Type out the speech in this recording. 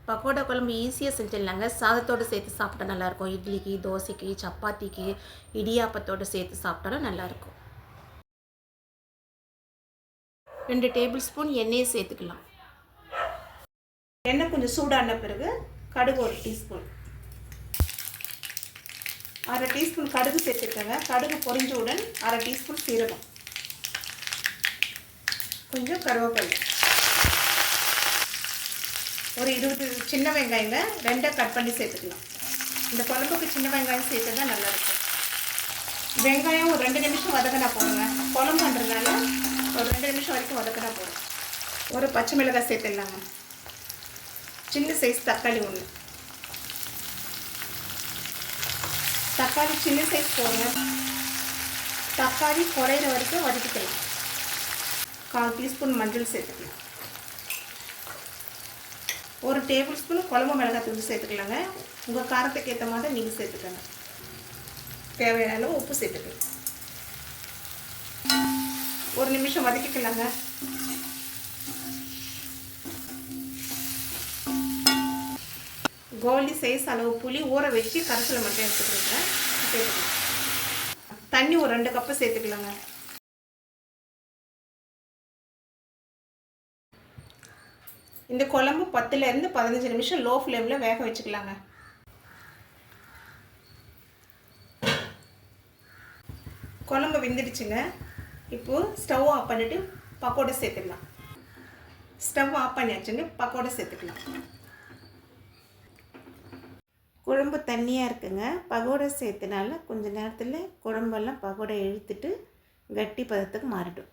பக்கோடா குழம்பு ஈஸியாக செஞ்சிடலாங்க. சாதத்தோடு சேர்த்து சாப்பிட்டா நல்லாயிருக்கும். இட்லிக்கு, தோசைக்கு, சப்பாத்திக்கு, இடியாப்பத்தோடு சேர்த்து சாப்பிட்டாலும் நல்லாயிருக்கும். 2 டேபிள் ஸ்பூன் எண்ணெயை சேர்த்துக்கலாம். எண்ணெய் கொஞ்சம் சூடான பிறகு கடுகு 1 டீஸ்பூன், 1/2 டீஸ்பூன் கடுகு சேர்த்துருக்கேங்க. கடுகு பொரிஞ்சவுடன் 1/2 டீஸ்பூன் சீரகம், கொஞ்சம் கருவேப்பிலை, ஒரு 20 சின்ன வெங்காயங்க 2 கட் பண்ணி சேர்த்துக்கலாம். இந்த குழம்புக்கு சின்ன வெங்காயம் சேர்த்து தான் நல்லாயிருக்கும். வெங்காயம் ஒரு 2 நிமிஷம் வதக்கினா போடுங்க. குழம்புன்றதுனால ஒரு 2 நிமிஷம் வரைக்கும் வதக்கினா போடும். ஒரு பச்சை மிளகாய் சேர்த்துடலாங்க. சின்ன சைஸ் தக்காளி 1, தக்காளி சின்ன சைஸ் போடுங்க. தக்காளி குறையிற வரைக்கும் வதக்கிக்கலாம். 1/4 டீஸ்பூன் மஞ்சள் சேர்த்துக்கலாம். 1 டேபிள் ஸ்பூன் குழம்பு மிளகாய் தூள் சேர்த்துக்கலாங்க. உங்கள் காரத்துக்கு ஏற்ற மாதிரி நீங்கள் சேர்த்துக்கங்க. தேவையான அளவு உப்பு சேர்த்துக்கலாம். 1 நிமிஷம் வதக்கிக்கலாங்க. கோலி சைஸ் அளவு புளி ஊற வச்சு கரைசலை மட்டும் எடுத்துக்கிறேங்க. சேர்த்துக்கலாம். தண்ணி ஒரு 2 கப்பு சேர்த்துக்கலாங்க. இந்த குழம்பு 10லேருந்து 15 நிமிஷம் லோ ஃப்ளேமில் வேக வச்சுக்கலாங்க. குழம்பு வெந்துடுச்சுங்க. இப்போது ஸ்டவ் ஆஃப் பண்ணிவிட்டு பக்கோடா சேர்த்துக்கலாம். Stove off பண்ணியாச்சுங்க. பக்கோடா சேர்த்துக்கலாம். குழம்பு தண்ணியாக இருக்குங்க. பக்கோடா சேர்த்தனால கொஞ்சம் நேரத்தில் குழம்பெல்லாம் பக்கோடா இழுத்துட்டு கட்டி பதத்துக்கு மாறிடும்.